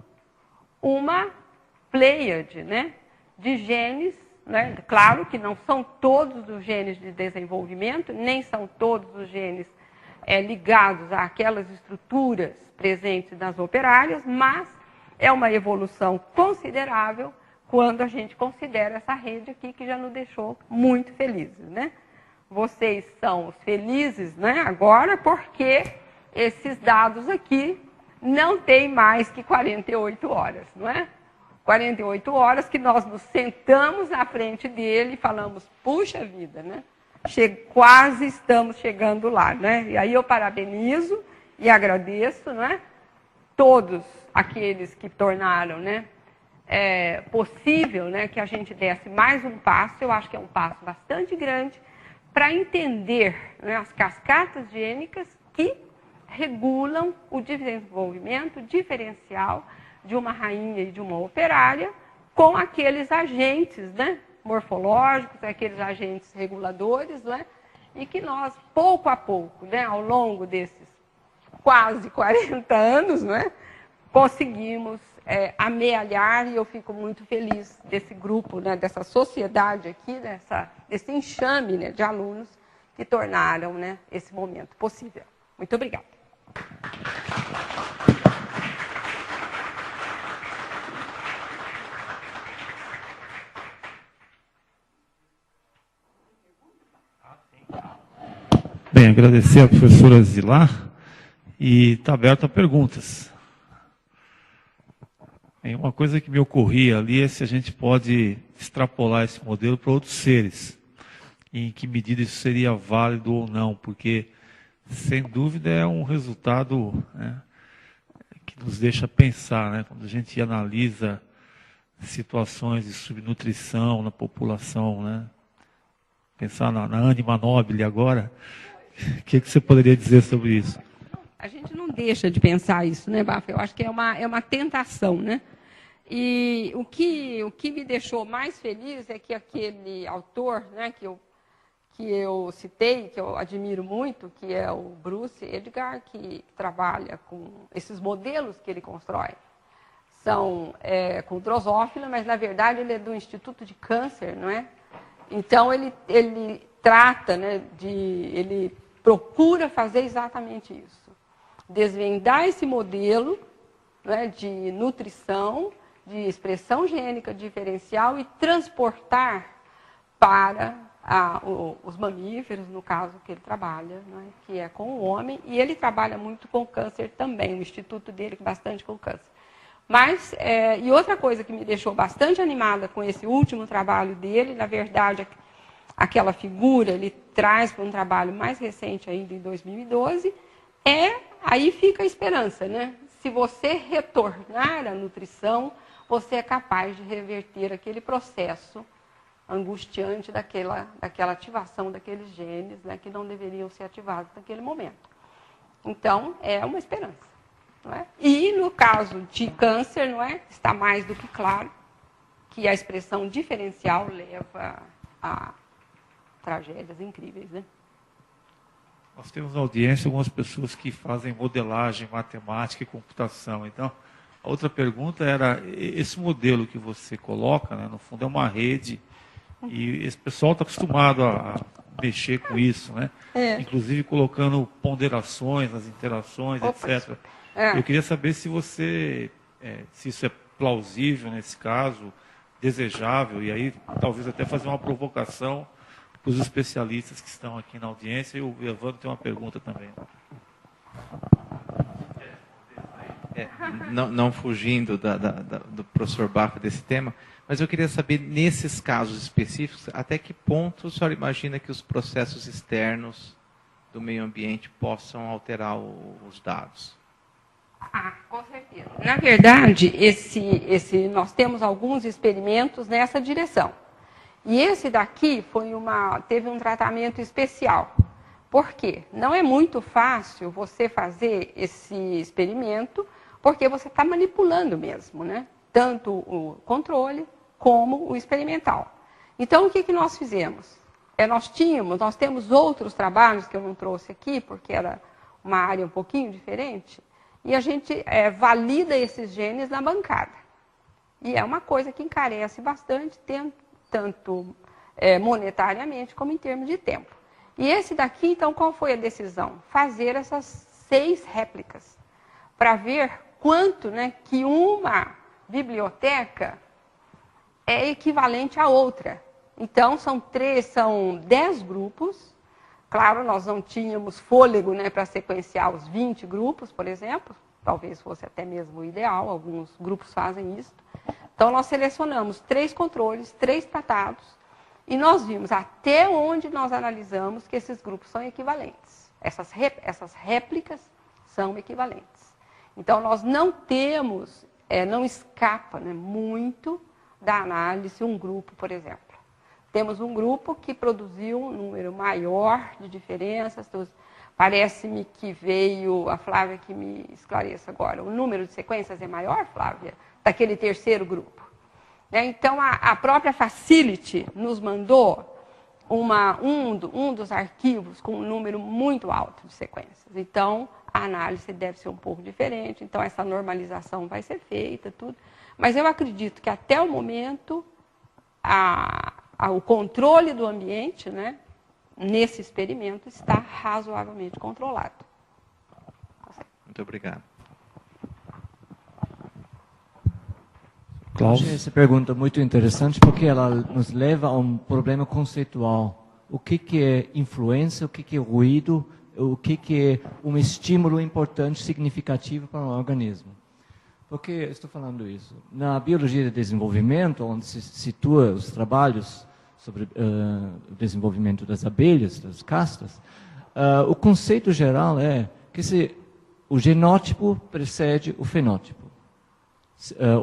uma pleiade, né, de genes, né? Claro que não são todos os genes de desenvolvimento, nem são todos os genes ligados àquelas estruturas presentes nas operárias, mas é uma evolução considerável quando a gente considera essa rede aqui que já nos deixou muito felizes, né? Vocês são os felizes, né, agora porque esses dados aqui não têm mais que 48 horas, não é? 48 horas que nós nos sentamos na frente dele e falamos, puxa vida, né? Quase estamos chegando lá, né? E aí eu parabenizo e agradeço, né? Todos aqueles que tornaram, né, possível, né, que a gente desse mais um passo, eu acho que é um passo bastante grande, para entender, né, as cascatas gênicas que regulam o desenvolvimento diferencial de uma rainha e de uma operária com aqueles agentes, né, morfológicos, aqueles agentes reguladores, né, e que nós, pouco a pouco, né, ao longo desses quase 40 anos, né, conseguimos amealhar, e eu fico muito feliz desse grupo, né, dessa sociedade aqui, desse enxame, né, de alunos que tornaram, né, esse momento possível. Muito obrigada. Bem, agradecer à professora Zilar e está aberto a perguntas. Uma coisa que me ocorria ali é se a gente pode extrapolar esse modelo para outros seres, e em que medida isso seria válido ou não, porque, sem dúvida, é um resultado, né, que nos deixa pensar, né, quando a gente analisa situações de subnutrição na população, né, pensar na ânima nobile agora, o que você poderia dizer sobre isso? A gente não deixa de pensar isso, né, Bafa? Eu acho que é uma tentação, né? E o que me deixou mais feliz é que aquele autor, né, que eu citei, que eu admiro muito, que é o Bruce Edgar, que trabalha com esses modelos que ele constrói. São com drosófila, mas na verdade ele é do Instituto de Câncer, não é? Então ele trata, né, ele procura fazer exatamente isso. Desvendar esse modelo, né, de nutrição, de expressão gênica diferencial e transportar para os mamíferos, no caso que ele trabalha, né, que é com o homem, e ele trabalha muito com câncer também, o instituto dele bastante com câncer. Mas, e outra coisa que me deixou bastante animada com esse último trabalho dele, na verdade, aquela figura ele traz para um trabalho mais recente ainda, em 2012, aí fica a esperança, né? Se você retornar à nutrição, você é capaz de reverter aquele processo angustiante daquela ativação daqueles genes, né, que não deveriam ser ativados naquele momento. Então, é uma esperança. Não é? E, no caso de câncer, não é? Está mais do que claro que a expressão diferencial leva a tragédias incríveis, né? Nós temos na audiência algumas pessoas que fazem modelagem, matemática e computação. Então, a outra pergunta era, esse modelo que você coloca, né, no fundo é uma rede, e esse pessoal está acostumado a mexer com isso, né? Inclusive colocando ponderações nas interações, etc. Eu queria saber se se isso é plausível nesse caso, desejável, e aí talvez até fazer uma provocação para os especialistas que estão aqui na audiência, e o Evandro tem uma pergunta também. não fugindo do professor Bafa desse tema, mas eu queria saber, nesses casos específicos, até que ponto o senhor imagina que os processos externos do meio ambiente possam alterar os dados? Com certeza. Na verdade, nós temos alguns experimentos nessa direção. E esse daqui teve um tratamento especial. Por quê? Não é muito fácil você fazer esse experimento, porque você está manipulando mesmo, né? Tanto o controle como o experimental. Então, o que nós fizemos? Nós temos outros trabalhos que eu não trouxe aqui, porque era uma área um pouquinho diferente, e a gente valida esses genes na bancada. E é uma coisa que encarece bastante, tanto monetariamente como em termos de tempo. E esse daqui, então, qual foi a decisão? Fazer essas 6 réplicas, para ver quanto, né, que uma biblioteca é equivalente à outra. Então, são 10 grupos. Claro, nós não tínhamos fôlego, né, para sequenciar os 20 grupos, por exemplo. Talvez fosse até mesmo o ideal, alguns grupos fazem isso. Então, nós selecionamos 3 controles, 3 tratados, e nós vimos até onde nós analisamos que esses grupos são equivalentes. Essas réplicas são equivalentes. Então, nós não temos, não escapa, né, muito da análise um grupo, por exemplo. Temos um grupo que produziu um número maior de diferenças. Parece-me que veio, a Flávia que me esclareça agora, o número de sequências é maior, Flávia, daquele terceiro grupo. Então, a própria Facility nos mandou um dos arquivos com um número muito alto de sequências. Então, a análise deve ser um pouco diferente. Então, essa normalização vai ser feita, tudo. Mas eu acredito que, até o momento, o controle do ambiente, né, nesse experimento, está razoavelmente controlado. Muito obrigado. Eu achei essa pergunta muito interessante porque ela nos leva a um problema conceitual. O que é influência, o que é ruído, o que é um estímulo importante, significativo para um organismo. Por que estou falando isso? Na biologia de desenvolvimento, onde se situa os trabalhos sobre o desenvolvimento das abelhas, das castas, o conceito geral é que o genótipo precede o fenótipo.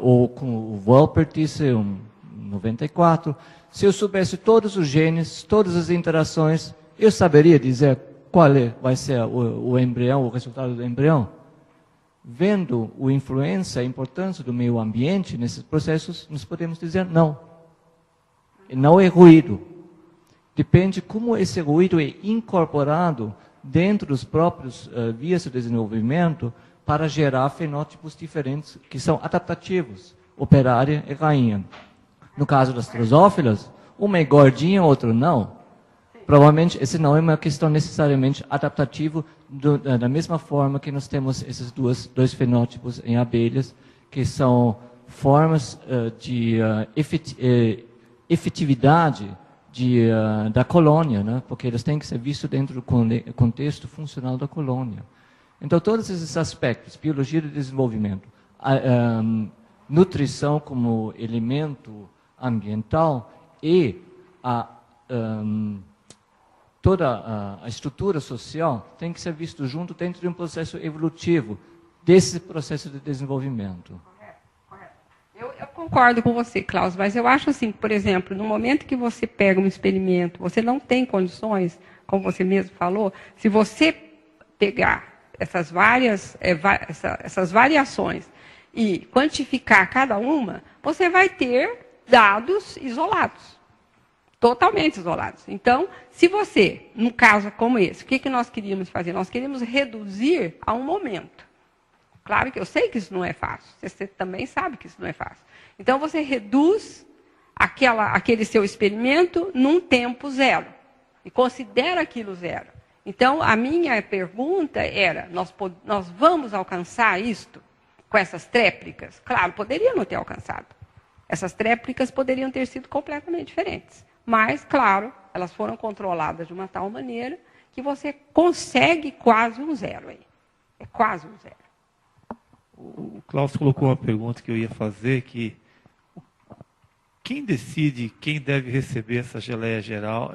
Ou como o Wolpert disse em 94, se eu soubesse todos os genes, todas as interações, eu saberia dizer qual vai ser o embrião, o resultado do embrião. Vendo a influência, a importância do meio ambiente nesses processos, nós podemos dizer não. Não é ruído. Depende como esse ruído é incorporado dentro dos próprios vias de desenvolvimento para gerar fenótipos diferentes que são adaptativos, operária e rainha. No caso das drosófilas, uma é gordinha, outra não. Provavelmente, esse não é uma questão necessariamente adaptativa, da mesma forma que nós temos esses dois fenótipos em abelhas, que são formas de efetividade da colônia, né? Porque eles têm que ser vistos dentro do contexto funcional da colônia. Então, todos esses aspectos, biologia do desenvolvimento, nutrição como elemento ambiental e toda a estrutura social tem que ser visto junto dentro de um processo evolutivo, desse processo de desenvolvimento. Correto. Eu concordo com você, Klaus, mas eu acho assim, por exemplo, no momento que você pega um experimento, você não tem condições, como você mesmo falou, se você pegar essas variações e quantificar cada uma, você vai ter dados isolados, totalmente isolados. Então, se você, num caso como esse, o que nós queríamos fazer? Nós queríamos reduzir a um momento. Claro que eu sei que isso não é fácil, você também sabe que isso não é fácil. Então, você reduz aquele seu experimento num tempo zero e considera aquilo zero. Então, a minha pergunta era, nós vamos alcançar isto com essas tréplicas? Claro, poderia não ter alcançado. Essas tréplicas poderiam ter sido completamente diferentes. Mas, claro, elas foram controladas de uma tal maneira que você consegue quase um zero aí. É quase um zero. Klaus colocou uma pergunta que eu ia fazer, que quem decide quem deve receber essa geleia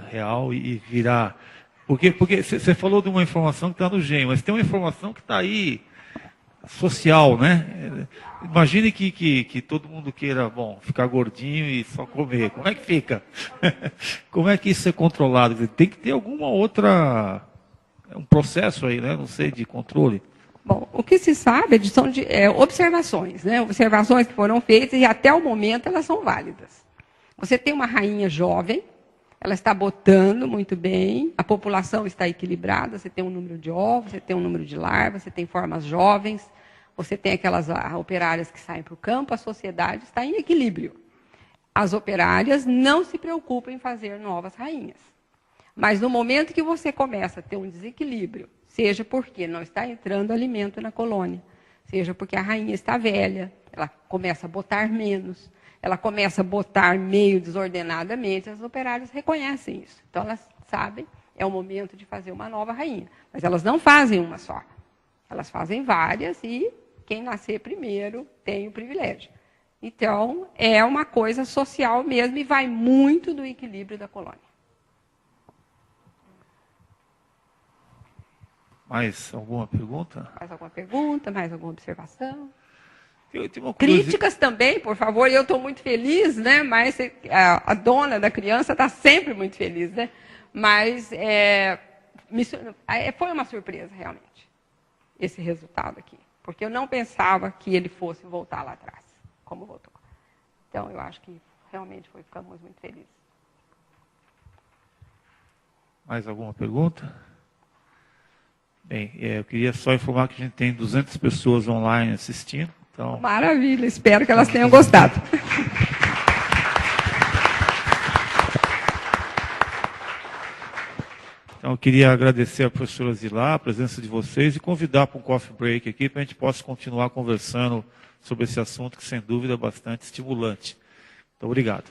real e virar? Porque você falou de uma informação que está no GEM, mas tem uma informação que está aí, social, né? Imagine que todo mundo queira, ficar gordinho e só comer. Como é que fica? Como é que isso é controlado? Tem que ter alguma outra, um processo aí, né? Não sei, de controle. Bom, o que se sabe são observações, né? Observações que foram feitas e até o momento elas são válidas. Você tem uma rainha jovem, ela está botando muito bem, a população está equilibrada, você tem um número de ovos, você tem um número de larvas, você tem formas jovens, você tem aquelas operárias que saem para o campo, a sociedade está em equilíbrio. As operárias não se preocupam em fazer novas rainhas. Mas no momento que você começa a ter um desequilíbrio, seja porque não está entrando alimento na colônia, seja porque a rainha está velha, ela começa a botar menos, ela começa a botar meio desordenadamente, as operárias reconhecem isso. Então, elas sabem, é o momento de fazer uma nova rainha. Mas elas não fazem uma só. Elas fazem várias e quem nascer primeiro tem o privilégio. Então, é uma coisa social mesmo e vai muito do equilíbrio da colônia. Mais alguma pergunta? Mais alguma pergunta? Mais alguma observação? Eu tenho uma Críticas também, por favor. Eu estou muito feliz, né? Mas a dona da criança está sempre muito feliz, né? Mas foi uma surpresa, realmente, esse resultado aqui. Porque eu não pensava que ele fosse voltar lá atrás, como voltou. Então, eu acho que realmente ficamos muito felizes. Mais alguma pergunta? Bem, eu queria só informar que a gente tem 200 pessoas online assistindo. Então... Maravilha, espero que elas tenham gostado. Então, eu queria agradecer a professora Zilá, a presença de vocês, e convidar para um coffee break aqui, para a gente possa continuar conversando sobre esse assunto, que sem dúvida é bastante estimulante. Muito obrigado.